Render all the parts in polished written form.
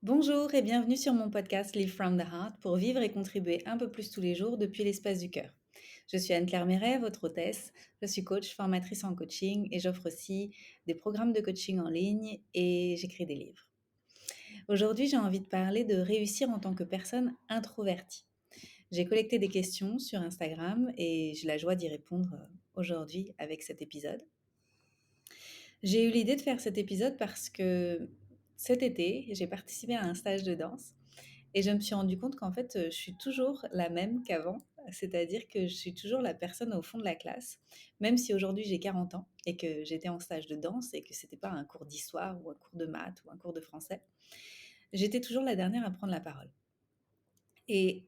Bonjour et bienvenue sur mon podcast Live from the Heart pour vivre et contribuer un peu plus tous les jours depuis l'espace du cœur. Je suis Anne-Claire Méret, votre hôtesse. Je suis coach, formatrice en coaching et j'offre aussi des programmes de coaching en ligne et j'écris des livres. Aujourd'hui, j'ai envie de parler de réussir en tant que personne introvertie. J'ai collecté des questions sur Instagram et j'ai la joie d'y répondre aujourd'hui avec cet épisode. J'ai eu l'idée de faire cet épisode parce que cet été, j'ai participé à un stage de danse et je me suis rendu compte qu'en fait, je suis toujours la même qu'avant. C'est-à-dire que je suis toujours la personne au fond de la classe, même si aujourd'hui j'ai 40 ans et que j'étais en stage de danse et que c'était pas un cours d'histoire ou un cours de maths ou un cours de français. J'étais toujours la dernière à prendre la parole et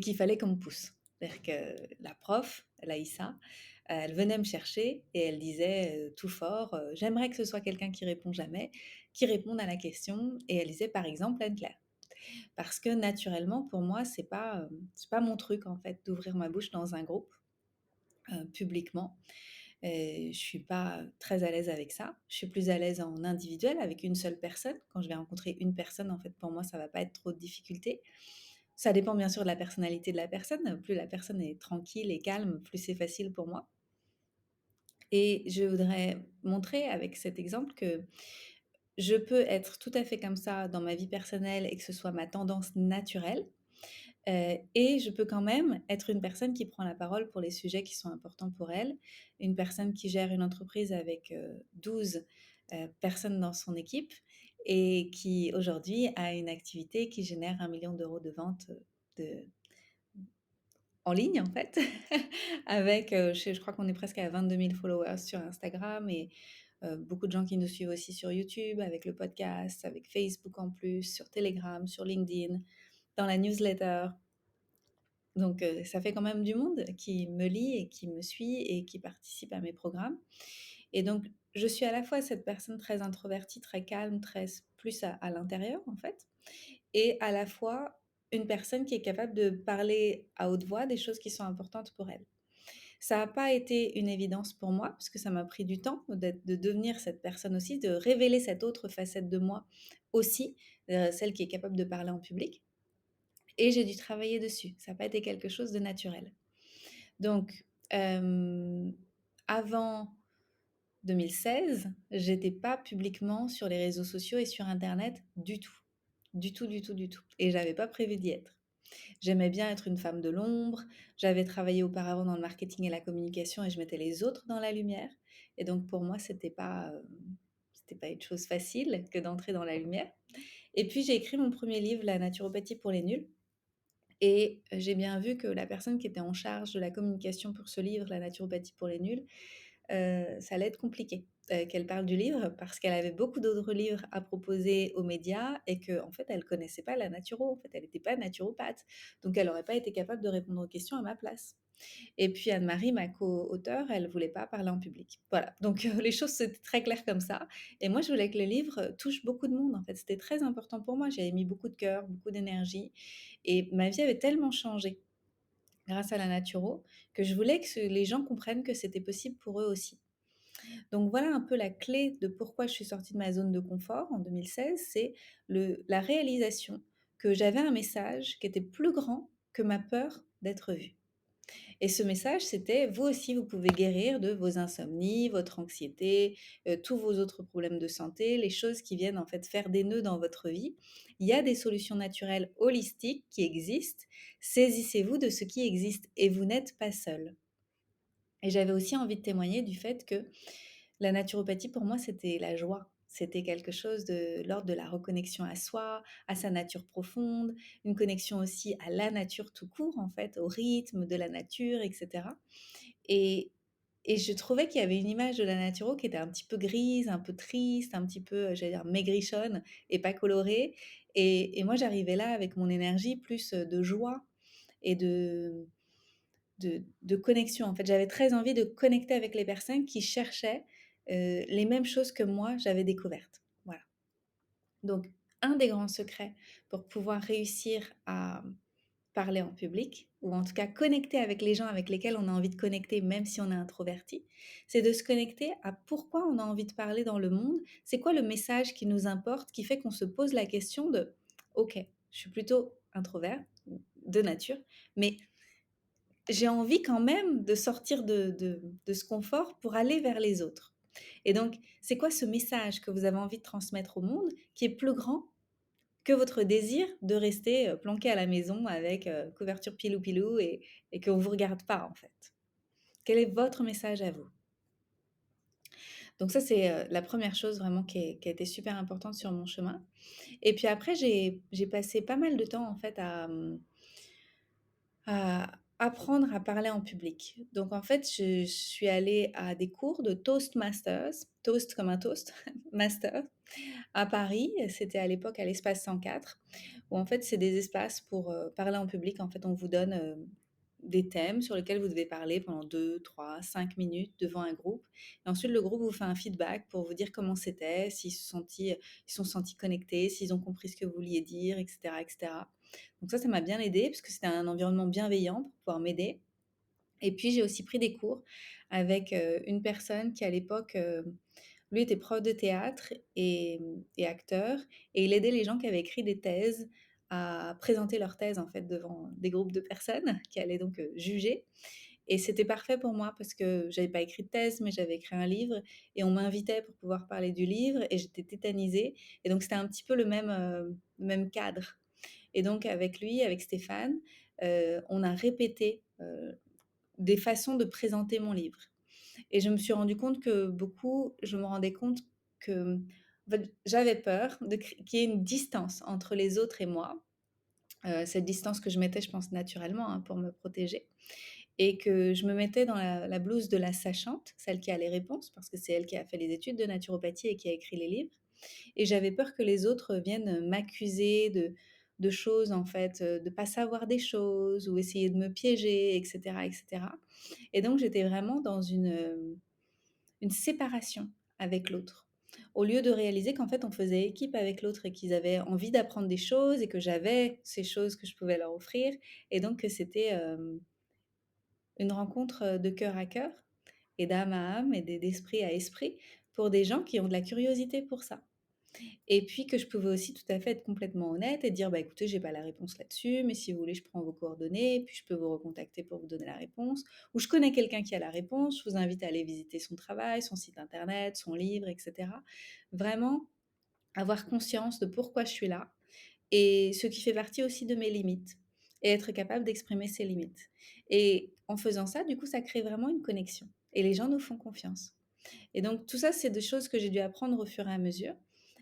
qu'il fallait qu'on me pousse. C'est-à-dire que la prof, Laïssa, elle venait me chercher et elle disait tout fort, j'aimerais que ce soit quelqu'un qui répond jamais, qui réponde à la question. Et elle disait par exemple Anne-Claire. Parce que naturellement, pour moi, c'est pas mon truc en fait d'ouvrir ma bouche dans un groupe publiquement. Je suis pas très à l'aise avec ça. Je suis plus à l'aise en individuel avec une seule personne. Quand je vais rencontrer une personne, en fait, pour moi, ça va pas être trop de difficulté. Ça dépend bien sûr de la personnalité de la personne. Plus la personne est tranquille et calme, plus c'est facile pour moi. Et je voudrais montrer avec cet exemple que je peux être tout à fait comme ça dans ma vie personnelle et que ce soit ma tendance naturelle. Et je peux quand même être une personne qui prend la parole pour les sujets qui sont importants pour elle, une personne qui gère une entreprise avec 12 personnes dans son équipe et qui aujourd'hui a une activité qui génère 1 million d'euros de ventes de, en ligne en fait, avec, je crois qu'on est presque à 22 000 followers sur Instagram et beaucoup de gens qui nous suivent aussi sur YouTube, avec le podcast, avec Facebook en plus, sur Telegram, sur LinkedIn, dans la newsletter. Donc, ça fait quand même du monde qui me lit et qui me suit et qui participe à mes programmes. Et donc, je suis à la fois cette personne très introvertie, très calme, très plus à l'intérieur en fait, et à la fois une personne qui est capable de parler à haute voix des choses qui sont importantes pour elle. Ça n'a pas été une évidence pour moi, parce que ça m'a pris du temps de devenir cette personne aussi, de révéler cette autre facette de moi aussi, celle qui est capable de parler en public. Et j'ai dû travailler dessus. Ça n'a pas été quelque chose de naturel. Donc, avant 2016, j'étais pas publiquement sur les réseaux sociaux et sur internet du tout. Du tout, du tout, du tout. Et j'avais pas prévu d'y être. J'aimais bien être une femme de l'ombre. J'avais travaillé auparavant dans le marketing et la communication et je mettais les autres dans la lumière. Et donc pour moi, c'était pas une chose facile que d'entrer dans la lumière. Et puis j'ai écrit mon premier livre, La naturopathie pour les nuls. Et j'ai bien vu que la personne qui était en charge de la communication pour ce livre, La naturopathie pour les nuls, ça allait être compliqué, qu'elle parle du livre parce qu'elle avait beaucoup d'autres livres à proposer aux médias et qu'en fait, elle connaissait pas la naturo. En fait, elle n'était pas naturopathe. Donc elle aurait pas été capable de répondre aux questions à ma place. Et puis Anne-Marie, ma co-auteure, elle voulait pas parler en public. Voilà, donc les choses c'était très claires comme ça. Et moi, je voulais que le livre touche beaucoup de monde. En fait, c'était très important pour moi. J'avais mis beaucoup de cœur, beaucoup d'énergie, et ma vie avait tellement changé grâce à la naturo que je voulais que les gens comprennent que c'était possible pour eux aussi. Donc voilà un peu la clé de pourquoi je suis sortie de ma zone de confort en 2016, c'est la réalisation que j'avais un message qui était plus grand que ma peur d'être vue. Et ce message, c'était: vous aussi, vous pouvez guérir de vos insomnies, votre anxiété, tous vos autres problèmes de santé, les choses qui viennent en fait faire des nœuds dans votre vie. Il y a des solutions naturelles holistiques qui existent. Saisissez-vous de ce qui existe et vous n'êtes pas seul. Et j'avais aussi envie de témoigner du fait que la naturopathie, pour moi, c'était la joie. C'était quelque chose de l'ordre de la reconnexion à soi, à sa nature profonde, une connexion aussi à la nature tout court, en fait, au rythme de la nature, etc. Et, et je trouvais qu'il y avait une image de la naturo qui était un petit peu grise, un peu triste, un petit peu, j'allais dire, maigrichonne et pas colorée. Et moi, j'arrivais là avec mon énergie plus de joie et de connexion. En fait, j'avais très envie de connecter avec les personnes qui cherchaient les mêmes choses que moi, j'avais découvertes. Voilà. Donc, un des grands secrets pour pouvoir réussir à parler en public, ou en tout cas connecter avec les gens avec lesquels on a envie de connecter, même si on est introverti, c'est de se connecter à pourquoi on a envie de parler dans le monde, c'est quoi le message qui nous importe, qui fait qu'on se pose la question de, ok, je suis plutôt introvert de nature, mais j'ai envie quand même de sortir de ce confort pour aller vers les autres. Et donc, c'est quoi ce message que vous avez envie de transmettre au monde qui est plus grand que votre désir de rester planqué à la maison avec couverture pilou-pilou et qu'on ne vous regarde pas en fait? Quel est votre message à vous? Donc ça, c'est la première chose vraiment qui a été super importante sur mon chemin. Et puis après, j'ai passé pas mal de temps en fait à apprendre à parler en public. Donc en fait, je suis allée à des cours de Toastmasters, toast comme un toast, master, à Paris. C'était à l'époque à l'espace 104, où en fait, c'est des espaces pour parler en public. En fait, on vous donne des thèmes sur lesquels vous devez parler pendant 2, 3, 5 minutes devant un groupe. Et ensuite, le groupe vous fait un feedback pour vous dire comment c'était, ils se sont sentis connectés, s'ils ont compris ce que vous vouliez dire, etc., etc. Donc ça m'a bien aidé parce que c'était un environnement bienveillant pour pouvoir m'aider. Et puis, j'ai aussi pris des cours avec une personne qui, à l'époque, lui était prof de théâtre et acteur, et il aidait les gens qui avaient écrit des thèses à présenter leurs thèses en fait devant des groupes de personnes qui allaient donc juger. Et c'était parfait pour moi parce que j'avais pas écrit de thèse, mais j'avais écrit un livre et on m'invitait pour pouvoir parler du livre et j'étais tétanisée. Et donc c'était un petit peu le même cadre. Et donc avec lui, avec Stéphane, on a répété des façons de présenter mon livre. Et je me suis rendu compte que je me rendais compte que en fait, j'avais peur qu'il y ait une distance entre les autres et moi. Cette distance que je mettais, je pense, naturellement hein, pour me protéger. Et que je me mettais dans la blouse de la sachante, celle qui a les réponses, parce que c'est elle qui a fait les études de naturopathie et qui a écrit les livres. Et j'avais peur que les autres viennent m'accuser de choses, en fait, de ne pas savoir des choses ou essayer de me piéger, etc. etc. Et donc, j'étais vraiment dans une séparation avec l'autre. Au lieu de réaliser qu'en fait, on faisait équipe avec l'autre et qu'ils avaient envie d'apprendre des choses et que j'avais ces choses que je pouvais leur offrir. Et donc, que c'était une rencontre de cœur à cœur et d'âme à âme et d'esprit à esprit pour des gens qui ont de la curiosité pour ça. Et puis que je pouvais aussi tout à fait être complètement honnête et dire, bah écoutez, j'ai pas la réponse là-dessus, mais si vous voulez, je prends vos coordonnées, puis je peux vous recontacter pour vous donner la réponse. Ou je connais quelqu'un qui a la réponse, je vous invite à aller visiter son travail, son site internet, son livre, etc. Vraiment avoir conscience de pourquoi je suis là et ce qui fait partie aussi de mes limites et être capable d'exprimer ses limites. Et en faisant ça, du coup, ça crée vraiment une connexion et les gens nous font confiance. Et donc tout ça, c'est des choses que j'ai dû apprendre au fur et à mesure.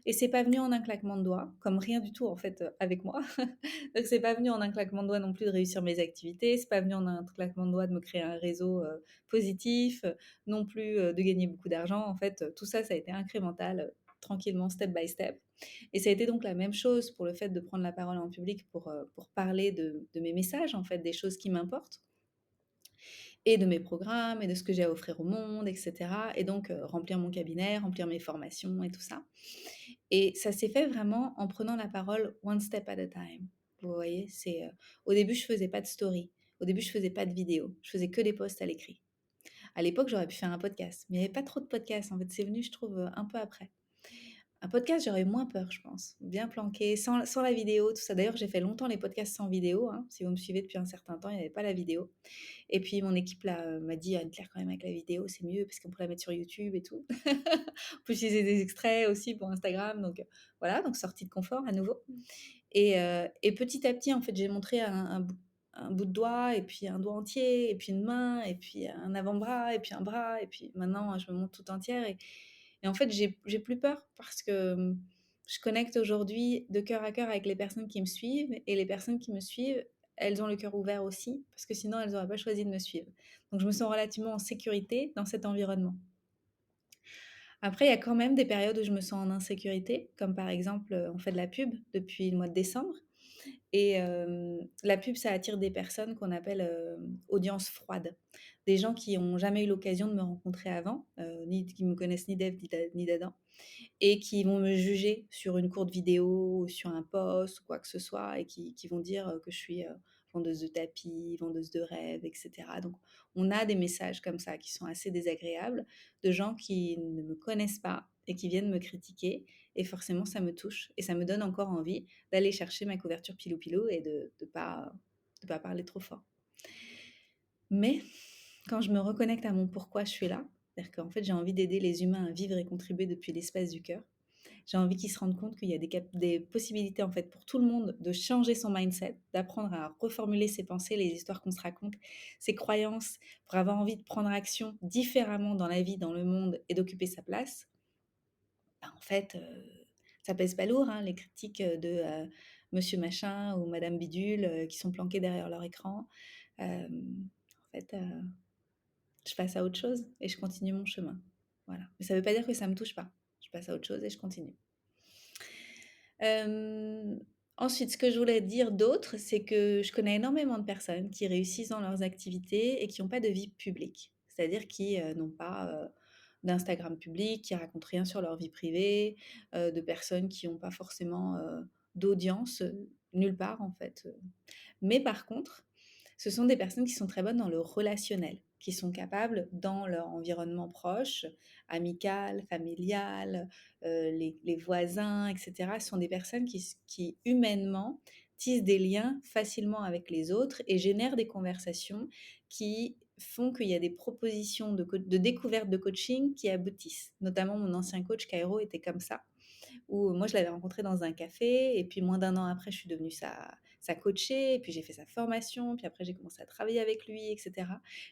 Et c'est pas venu en un claquement de doigts, comme rien du tout en fait avec moi. Donc c'est pas venu en un claquement de doigts non plus de réussir mes activités, c'est pas venu en un claquement de doigts de me créer un réseau positif, non plus de gagner beaucoup d'argent. En fait, tout ça, ça a été incrémental, tranquillement, step by step. Et ça a été donc la même chose pour le fait de prendre la parole en public pour parler de mes messages, en fait, des choses qui m'importent et de mes programmes et de ce que j'ai à offrir au monde, etc. Et donc, remplir mon cabinet, remplir mes formations et tout ça. Et ça s'est fait vraiment en prenant la parole one step at a time. Vous voyez, au début, je faisais pas de story. Au début, je faisais pas de vidéos. Je faisais que des posts à l'écrit. À l'époque, j'aurais pu faire un podcast, mais il n'y avait pas trop de podcasts. En fait, c'est venu, je trouve, un peu après. Un podcast, j'aurais eu moins peur, je pense. Bien planqué, sans la vidéo, tout ça. D'ailleurs, j'ai fait longtemps les podcasts sans vidéo. Hein. Si vous me suivez depuis un certain temps, il n'y avait pas la vidéo. Et puis mon équipe là m'a dit Anne-Claire quand même avec la vidéo c'est mieux parce qu'on peut la mettre sur YouTube et tout. On peut utiliser des extraits aussi pour Instagram donc voilà donc sortie de confort à nouveau. Et petit à petit en fait j'ai montré un bout de doigt et puis un doigt entier et puis une main et puis un avant-bras et puis un bras et puis maintenant je me montre tout entière et en fait j'ai plus peur parce que je connecte aujourd'hui de cœur à cœur avec les personnes qui me suivent et les personnes qui me suivent elles ont le cœur ouvert aussi, parce que sinon elles n'auraient pas choisi de me suivre. Donc je me sens relativement en sécurité dans cet environnement. Après, il y a quand même des périodes où je me sens en insécurité, comme par exemple, on fait de la pub depuis le mois de décembre. Et la pub, ça attire des personnes qu'on appelle audience froide. Des gens qui n'ont jamais eu l'occasion de me rencontrer avant, ni qui me connaissent ni d'Ève ni d'Adam, et qui vont me juger sur une courte vidéo ou sur un post ou quoi que ce soit et qui vont dire que je suis vendeuse de tapis, vendeuse de rêves, etc. Donc, on a des messages comme ça qui sont assez désagréables de gens qui ne me connaissent pas et qui viennent me critiquer. Et forcément, ça me touche et ça me donne encore envie d'aller chercher ma couverture pilou-pilou et de pas parler trop fort. Mais quand je me reconnecte à mon pourquoi je suis là, c'est-à-dire qu'en fait, j'ai envie d'aider les humains à vivre et contribuer depuis l'espace du cœur. J'ai envie qu'ils se rendent compte qu'il y a des possibilités en fait pour tout le monde de changer son mindset, d'apprendre à reformuler ses pensées, les histoires qu'on se raconte, ses croyances, pour avoir envie de prendre action différemment dans la vie, dans le monde et d'occuper sa place. Bah, en fait, ça pèse pas lourd, hein, les critiques de Monsieur Machin ou Madame Bidule qui sont planqués derrière leur écran. En fait, je passe à autre chose et je continue mon chemin. Voilà. Mais ça ne veut pas dire que ça ne me touche pas. Je passe à autre chose et je continue. Ensuite, ce que je voulais dire d'autre, c'est que je connais énormément de personnes qui réussissent dans leurs activités et qui n'ont pas de vie publique. C'est-à-dire qui n'ont pas d'Instagram public, qui racontent rien sur leur vie privée, de personnes qui n'ont pas forcément d'audience nulle part en fait. Mais par contre, ce sont des personnes qui sont très bonnes dans le relationnel, qui sont capables dans leur environnement proche, amical, familial, les voisins, etc. Ce sont des personnes qui humainement tissent des liens facilement avec les autres et génèrent des conversations qui font qu'il y a des propositions de découverte de coaching qui aboutissent. Notamment mon ancien coach Cairo était comme ça où moi je l'avais rencontré dans un café et puis moins d'un an après je suis devenue sa coachée et puis j'ai fait sa formation, puis après j'ai commencé à travailler avec lui, etc.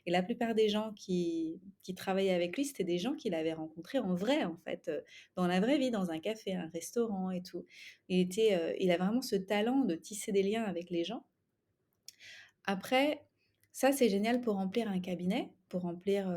Et la plupart des gens qui travaillaient avec lui, c'était des gens qu'il avait rencontrés en vrai, en fait, dans la vraie vie, dans un café, un restaurant et tout. Il a vraiment ce talent de tisser des liens avec les gens. Après, ça, c'est génial pour remplir un cabinet, pour remplir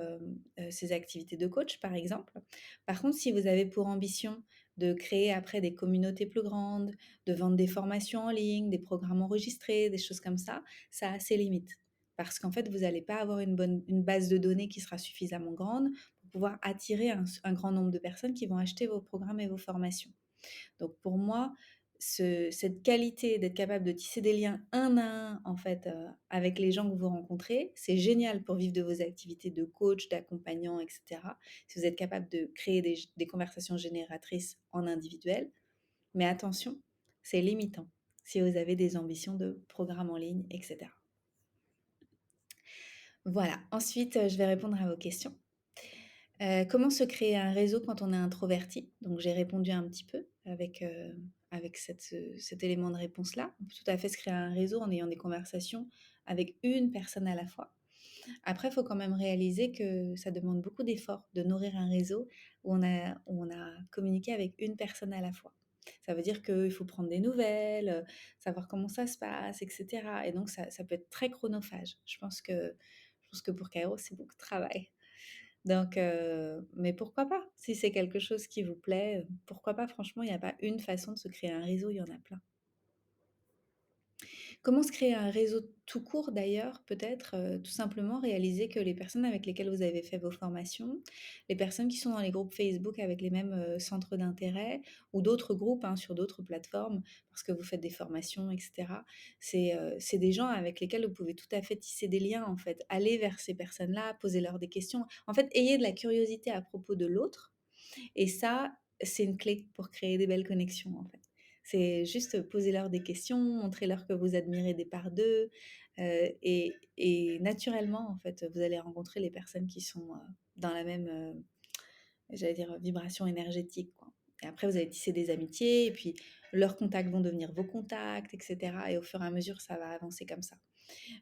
ses activités de coach, par exemple. Par contre, si vous avez pour ambition de créer après des communautés plus grandes, de vendre des formations en ligne, des programmes enregistrés, des choses comme ça a ses limites. Parce qu'en fait, vous n'allez pas avoir une base de données qui sera suffisamment grande pour pouvoir attirer un grand nombre de personnes qui vont acheter vos programmes et vos formations. Donc pour moi, cette qualité d'être capable de tisser des liens un à un en fait avec les gens que vous rencontrez, c'est génial pour vivre de vos activités de coach, d'accompagnant, etc. Si vous êtes capable de créer des conversations génératrices en individuel, mais attention, c'est limitant si vous avez des ambitions de programme en ligne, etc. Voilà, ensuite je vais répondre à vos questions. Comment se créer un réseau quand on est introverti? Donc j'ai répondu un petit peu avec cet élément de réponse-là. On peut tout à fait se créer un réseau en ayant des conversations avec une personne à la fois. Après, il faut quand même réaliser que ça demande beaucoup d'efforts de nourrir un réseau où on a communiqué avec une personne à la fois. Ça veut dire qu'il faut prendre des nouvelles, savoir comment ça se passe, et cetera. Et donc ça peut être très chronophage. Je pense que pour Cairo, c'est beaucoup de travail. Donc, mais pourquoi pas? Si c'est quelque chose qui vous plaît, pourquoi pas? Franchement, il n'y a pas une façon de se créer un réseau, il y en a plein. Comment se créer un réseau tout court d'ailleurs? Peut-être, tout simplement réaliser que les personnes avec lesquelles vous avez fait vos formations, les personnes qui sont dans les groupes Facebook avec les mêmes, centres d'intérêt ou d'autres groupes, hein, sur d'autres plateformes parce que vous faites des formations et cetera. C'est des gens avec lesquels vous pouvez tout à fait tisser des liens, en fait. Allez vers ces personnes-là, posez-leur des questions. En fait, ayez de la curiosité à propos de l'autre et ça, c'est une clé pour créer des belles connexions, en fait. C'est juste poser-leur des questions, montrer-leur que vous admirez des parts d'eux, et naturellement, en fait, vous allez rencontrer les personnes qui sont dans la même, j'allais dire, vibration énergétique, quoi. Et après, vous allez tisser des amitiés, et puis leurs contacts vont devenir vos contacts, etc. Et au fur et à mesure, ça va avancer comme ça.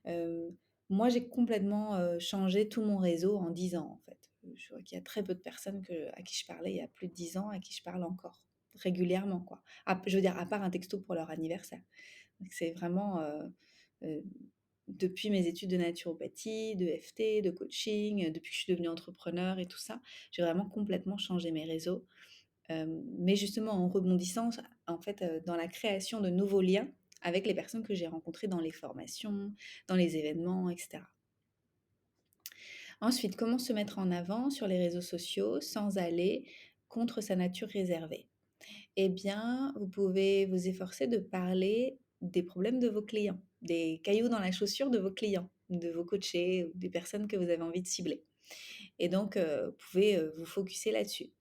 Euh, Moi, j'ai complètement changé tout mon réseau en 10 ans, en fait. Je vois qu'il y a très peu de personnes à qui je parlais il y a plus de 10 ans, à qui je parle encore régulièrement, quoi. Je veux dire, à part un texto pour leur anniversaire. Donc, c'est vraiment euh, depuis mes études de naturopathie, de FT, de coaching, depuis que je suis devenue entrepreneur et tout ça, j'ai vraiment complètement changé mes réseaux. Mais justement, en rebondissant, en fait, dans la création de nouveaux liens avec les personnes que j'ai rencontrées dans les formations, dans les événements, etc. Ensuite, comment se mettre en avant sur les réseaux sociaux sans aller contre sa nature réservée? Eh bien, vous pouvez vous efforcer de parler des problèmes de vos clients. des cailloux dans la chaussure de vos clients, de vos coachés ou des personnes que vous avez envie de cibler. Et donc, vous pouvez, vous focuser là-dessus.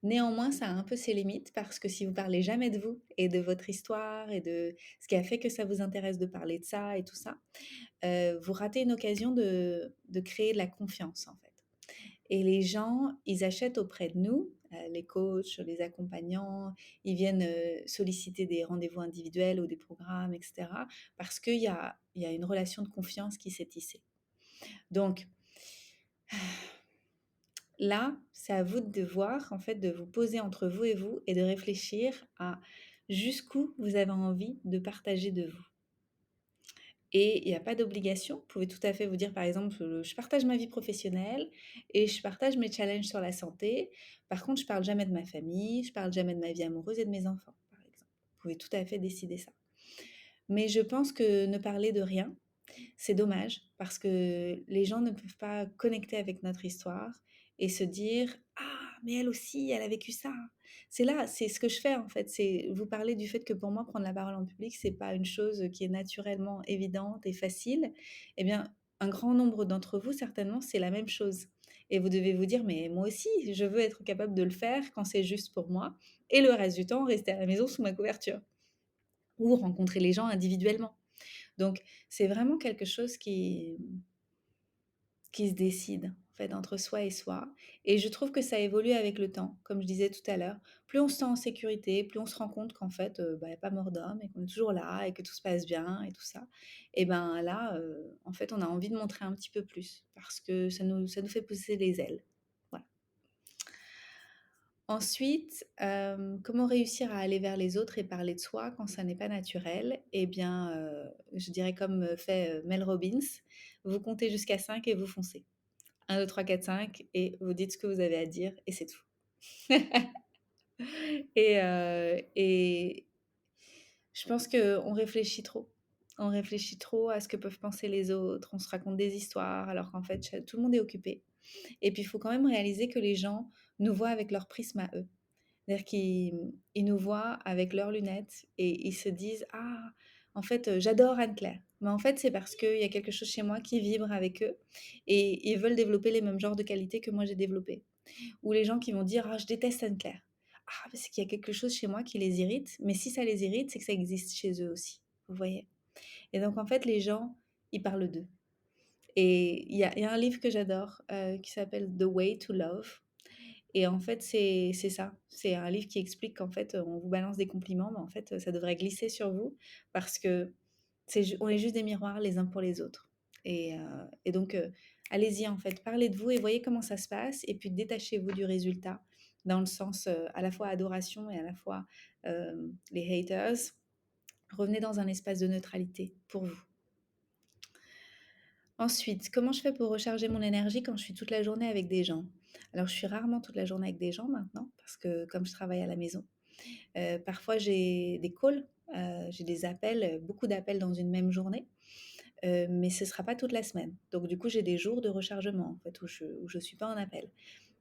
Néanmoins, ça a un peu ses limites parce que si vous parlez jamais de vous et de votre histoire et de ce qui a fait que ça vous intéresse de parler de ça et tout ça, vous ratez une occasion de créer de la confiance, en fait. Et les gens, ils achètent auprès de nous, les coachs, les accompagnants, ils viennent, solliciter des rendez-vous individuels ou des programmes et cetera, parce qu'il y a une relation de confiance qui s'est tissée. Donc là, c'est à vous de voir, en fait, de vous poser entre vous et de réfléchir à jusqu'où vous avez envie de partager de vous. Et il n'y a pas d'obligation. Vous pouvez tout à fait vous dire, par exemple, je partage ma vie professionnelle et je partage mes challenges sur la santé. Par contre, je parle jamais de ma famille, je parle jamais de ma vie amoureuse et de mes enfants, par exemple. Vous pouvez tout à fait décider ça. Mais je pense que ne parler de rien, c'est dommage parce que les gens ne peuvent pas connecter avec notre histoire et se dire: «Ah, mais elle aussi, elle a vécu ça». C'est là, c'est ce que je fais en fait, c'est vous parler du fait que pour moi, prendre la parole en public, c'est pas une chose qui est naturellement évidente et facile. Eh bien, un grand nombre d'entre vous, certainement, c'est la même chose. Et vous devez vous dire: «Mais moi aussi, je veux être capable de le faire quand c'est juste pour moi et le reste du temps, rester à la maison sous ma couverture ou rencontrer les gens individuellement». Donc, c'est vraiment quelque chose qui se décide, en fait, entre soi et soi. Et je trouve que ça évolue avec le temps, comme je disais tout à l'heure. Plus on se sent en sécurité, plus on se rend compte qu'en fait, il y a pas mort d'homme et qu'on est toujours là et que tout se passe bien et tout ça. Et ben là, en fait, on a envie de montrer un petit peu plus parce que ça nous fait pousser les ailes. Voilà. Ensuite, comment réussir à aller vers les autres et parler de soi quand ça n'est pas naturel? Eh bien, je dirais comme, fait, Mel Robbins: «Vous comptez jusqu'à 5 et vous foncez. 1, 2, 3, 4, 5 et vous dites ce que vous avez à dire et c'est tout». Et je pense qu'on réfléchit trop. On réfléchit trop à ce que peuvent penser les autres, on se raconte des histoires alors qu'en fait, tout le monde est occupé. Et puis, il faut quand même réaliser que les gens nous voient avec leur prisme à eux. C'est-à-dire qu'ils nous voient avec leurs lunettes et ils se disent: «Ah, en fait, j'adore Anne-Claire». Mais en fait, c'est parce qu'il y a quelque chose chez moi qui vibre avec eux et ils veulent développer les mêmes genres de qualités que moi j'ai développées. Ou les gens qui vont dire: «Ah, je déteste Anne-Claire». Ah, c'est qu'il y a quelque chose chez moi qui les irrite, mais si ça les irrite, c'est que ça existe chez eux aussi. Vous voyez? Et donc en fait, les gens, ils parlent d'eux. Et il y a un livre que j'adore, qui s'appelle «The Way to Love». Et en fait, c'est ça. C'est un livre qui explique qu'en fait, on vous balance des compliments, mais en fait, ça devrait glisser sur vous parce que on est juste des miroirs les uns pour les autres. Et donc, allez-y en fait, parlez de vous et voyez comment ça se passe et puis détachez-vous du résultat dans le sens, à la fois adoration et à la fois, les haters. Revenez dans un espace de neutralité pour vous. Ensuite, comment je fais pour recharger mon énergie quand je suis toute la journée avec des gens? Alors, je suis rarement toute la journée avec des gens maintenant parce que comme je travaille à la maison, parfois j'ai des calls, j'ai des appels, beaucoup d'appels dans une même journée, mais ce ne sera pas toute la semaine. Donc du coup, j'ai des jours de rechargement en fait où je suis pas en appel.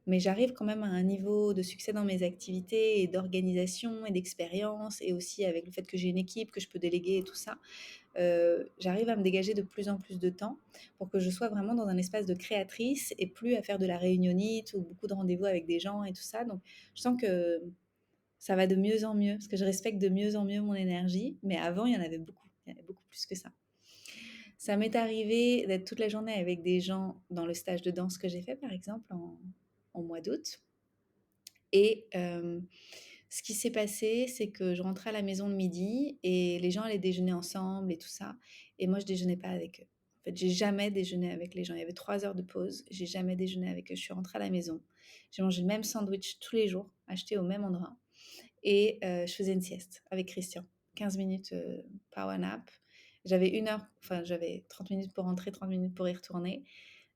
Mais j'arrive quand même à un niveau de succès dans mes activités et d'organisation et d'expérience et aussi avec le fait que j'ai une équipe que je peux déléguer et tout ça, j'arrive à me dégager de plus en plus de temps pour que je sois vraiment dans un espace de créatrice et plus à faire de la réunionnite ou beaucoup de rendez-vous avec des gens et tout ça. Donc, je sens que ça va de mieux en mieux parce que je respecte de mieux en mieux mon énergie. Mais avant, il y en avait beaucoup. Il y en avait beaucoup plus que ça. Ça m'est arrivé d'être toute la journée avec des gens dans le stage de danse que j'ai fait, par exemple, en mois d'août. Et ce qui s'est passé, c'est que je rentrais à la maison le midi et les gens allaient déjeuner ensemble et tout ça. Et moi, je déjeunais pas avec eux. En fait, j'ai jamais déjeuné avec les gens. Il y avait 3 heures de pause. J'ai jamais déjeuné avec eux. Je suis rentrée à la maison. J'ai mangé le même sandwich tous les jours, acheté au même endroit. Et je faisais une sieste avec Christian. 15 minutes power nap. J'avais 1 heure, enfin j'avais 30 minutes pour rentrer, 30 minutes pour y retourner.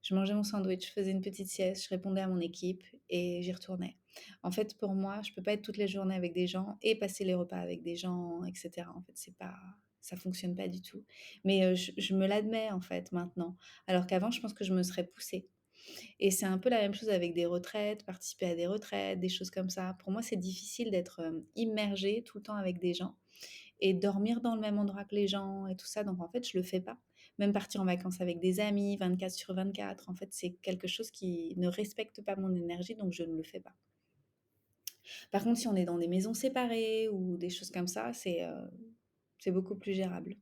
Je mangeais mon sandwich, je faisais une petite sieste, je répondais à mon équipe et j'y retournais. En fait, pour moi, je peux pas être toutes les journées avec des gens et passer les repas avec des gens, et cetera. En fait, c'est pas ça fonctionne pas du tout. Mais je me l'admets, en fait, maintenant. Alors qu'avant, je pense que je me serais poussée. Et c'est un peu la même chose avec des retraites, participer à des retraites, des choses comme ça. Pour moi, c'est difficile d'être, immergée tout le temps avec des gens et dormir dans le même endroit que les gens et tout ça. Donc en fait, je le fais pas. Même partir en vacances avec des amis, 24/24, en fait, c'est quelque chose qui ne respecte pas mon énergie, donc je ne le fais pas. Par contre, si on est dans des maisons séparées ou des choses comme ça, c'est beaucoup plus gérable.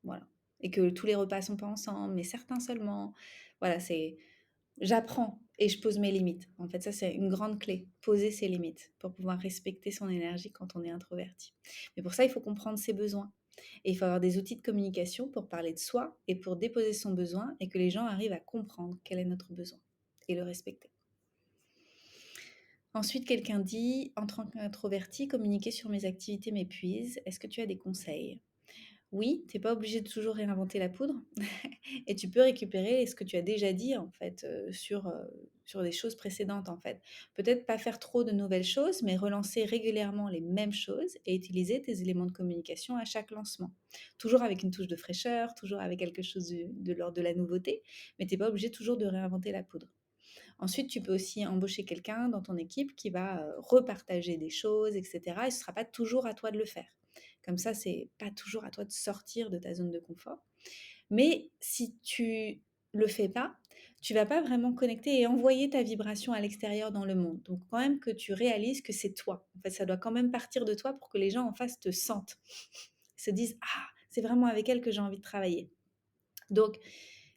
Voilà. Et que tous les repas sont pas ensemble, mais certains seulement. Voilà, j'apprends et je pose mes limites. En fait, ça, c'est une grande clé. Poser ses limites pour pouvoir respecter son énergie quand on est introverti. Mais pour ça, il faut comprendre ses besoins. Et il faut avoir des outils de communication pour parler de soi et pour déposer son besoin et que les gens arrivent à comprendre quel est notre besoin et le respecter. Ensuite, quelqu'un dit, en tant qu'introverti, communiquer sur mes activités m'épuise. Est-ce que tu as des conseils? Oui, tu n'es pas obligé de toujours réinventer la poudre et tu peux récupérer ce que tu as déjà dit en fait sur des choses précédentes en fait. Peut-être pas faire trop de nouvelles choses, mais relancer régulièrement les mêmes choses et utiliser tes éléments de communication à chaque lancement. Toujours avec une touche de fraîcheur, toujours avec quelque chose de l'ordre de la nouveauté, mais tu n'es pas obligé toujours de réinventer la poudre. Ensuite, tu peux aussi embaucher quelqu'un dans ton équipe qui va repartager des choses, etc. Et ce ne sera pas toujours à toi de le faire. Comme ça, c'est pas toujours à toi de sortir de ta zone de confort. Mais si tu le fais pas, tu vas pas vraiment connecter et envoyer ta vibration à l'extérieur dans le monde. Donc quand même que tu réalises que c'est toi. En fait, ça doit quand même partir de toi pour que les gens en face te sentent, se disent ah c'est vraiment avec elle que j'ai envie de travailler. Donc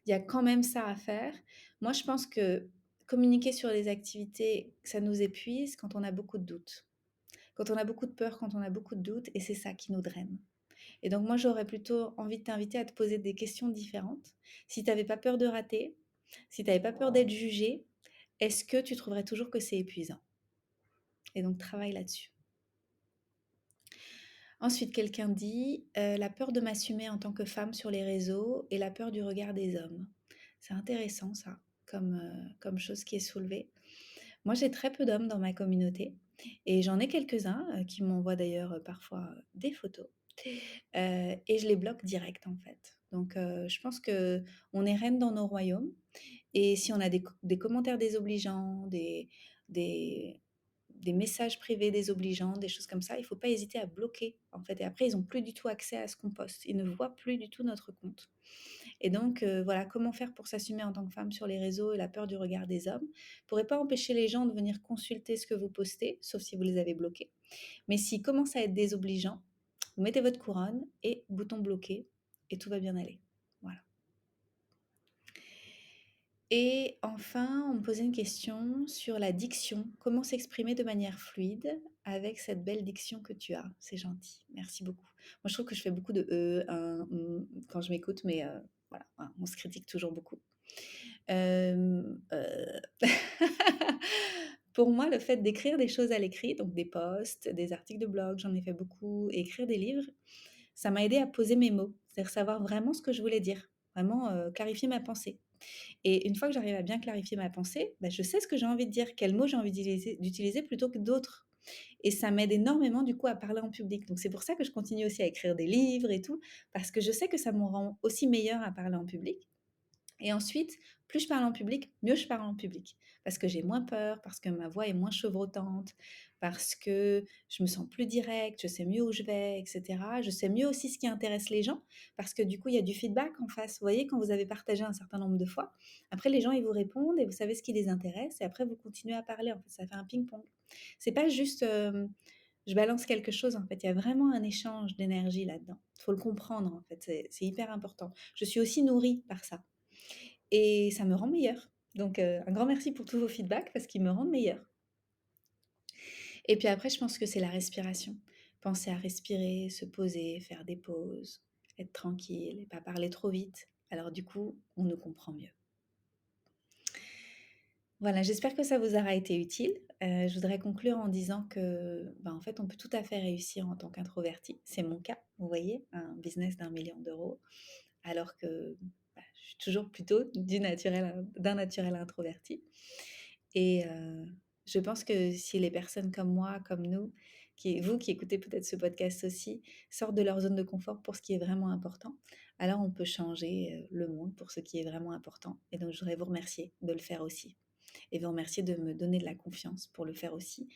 il y a quand même ça à faire. Moi, je pense que communiquer sur les activités, ça nous épuise quand on a beaucoup de doutes. Quand on a beaucoup de peur, quand on a beaucoup de doutes, et c'est ça qui nous draine. Et donc moi, j'aurais plutôt envie de t'inviter à te poser des questions différentes. Si tu n'avais pas peur de rater, si tu n'avais pas peur d'être jugé, est-ce que tu trouverais toujours que c'est épuisant? Et donc travaille là-dessus. Ensuite, quelqu'un dit la peur de m'assumer en tant que femme sur les réseaux et la peur du regard des hommes. C'est intéressant ça, comme chose qui est soulevée. Moi, j'ai très peu d'hommes dans ma communauté et j'en ai quelques-uns qui m'envoient d'ailleurs parfois des photos et je les bloque direct en fait. Donc, je pense que on est reine dans nos royaumes et si on a des commentaires désobligeants, des, des messages privés désobligeants, des choses comme ça, il ne faut pas hésiter à bloquer en fait. Et après, ils n'ont plus du tout accès à ce qu'on poste. Ils ne voient plus du tout notre compte. Et donc, voilà, comment faire pour s'assumer en tant que femme sur les réseaux et la peur du regard des hommes. Pourrait pas empêcher les gens de venir consulter ce que vous postez, sauf si vous les avez bloqués. Mais s'ils commencent à être désobligeants, vous mettez votre couronne et bouton bloqué et tout va bien aller. Voilà. Et enfin, on me posait une question sur la diction. Comment s'exprimer de manière fluide avec cette belle diction que tu as? C'est gentil, merci beaucoup. Moi, je trouve que je fais beaucoup de quand je m'écoute, mais voilà, hein, on se critique toujours beaucoup. Hem, Pour moi, le fait d'écrire des choses à l'écrit, donc des posts, des articles de blog, j'en ai fait beaucoup, et écrire des livres, ça m'a aidé à poser mes mots, c'est-à-dire savoir vraiment ce que je voulais dire, vraiment clarifier ma pensée. Et une fois que j'arrive à bien clarifier ma pensée, bah, je sais ce que j'ai envie de dire, quels mots j'ai envie d'utiliser plutôt que d'autres. Et ça m'aide énormément du coup à parler en public. Donc c'est pour ça que je continue aussi à écrire des livres et tout, parce que je sais que ça me rend aussi meilleure à parler en public. Et ensuite, plus je parle en public, mieux je parle en public. Parce que j'ai moins peur, parce que ma voix est moins chevrotante, parce que je me sens plus directe, je sais mieux où je vais, etc. Je sais mieux aussi ce qui intéresse les gens, parce que du coup, il y a du feedback en face. Vous voyez, quand vous avez partagé un certain nombre de fois, après les gens, ils vous répondent et vous savez ce qui les intéresse, et après vous continuez à parler. En fait, ça fait un ping-pong. C'est pas juste je balance quelque chose, en fait. Il y a vraiment un échange d'énergie là-dedans. Il faut le comprendre, en fait. C'est hyper important. Je suis aussi nourrie par ça. Et ça me rend meilleure. Donc, un grand merci pour tous vos feedbacks parce qu'ils me rendent meilleure. Et puis après, je pense que c'est la respiration. Penser à respirer, se poser, faire des pauses, être tranquille et pas parler trop vite. Alors du coup, on nous comprend mieux. Voilà, j'espère que ça vous aura été utile. Je voudrais conclure en disant que, en fait, on peut tout à fait réussir en tant qu'introverti. C'est mon cas, vous voyez, un business d'1 million d'euros, alors que je suis toujours plutôt d'un naturel introverti. Et je pense que si les personnes comme moi, comme nous, vous qui écoutez peut-être ce podcast aussi, sortent de leur zone de confort pour ce qui est vraiment important, alors on peut changer le monde pour ce qui est vraiment important. Et donc je voudrais vous remercier de le faire aussi. Et vous remercier de me donner de la confiance pour le faire aussi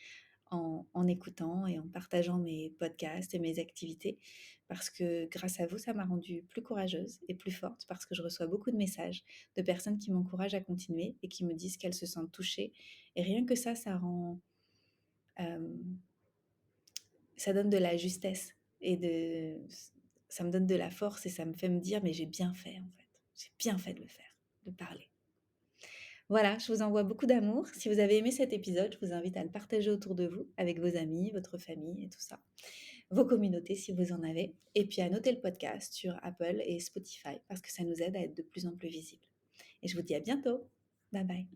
en écoutant et en partageant mes podcasts et mes activités, parce que grâce à vous, ça m'a rendue plus courageuse et plus forte, parce que je reçois beaucoup de messages de personnes qui m'encouragent à continuer et qui me disent qu'elles se sentent touchées. Et rien que ça rend, euh, ça donne de la justesse ça me donne de la force et ça me fait me dire, mais j'ai bien fait en fait. J'ai bien fait de le faire, de parler. Voilà, je vous envoie beaucoup d'amour. Si vous avez aimé cet épisode, je vous invite à le partager autour de vous, avec vos amis, votre famille et tout ça. Vos communautés si vous en avez. Et puis à noter le podcast sur Apple et Spotify parce que ça nous aide à être de plus en plus visibles. Et je vous dis à bientôt. Bye bye.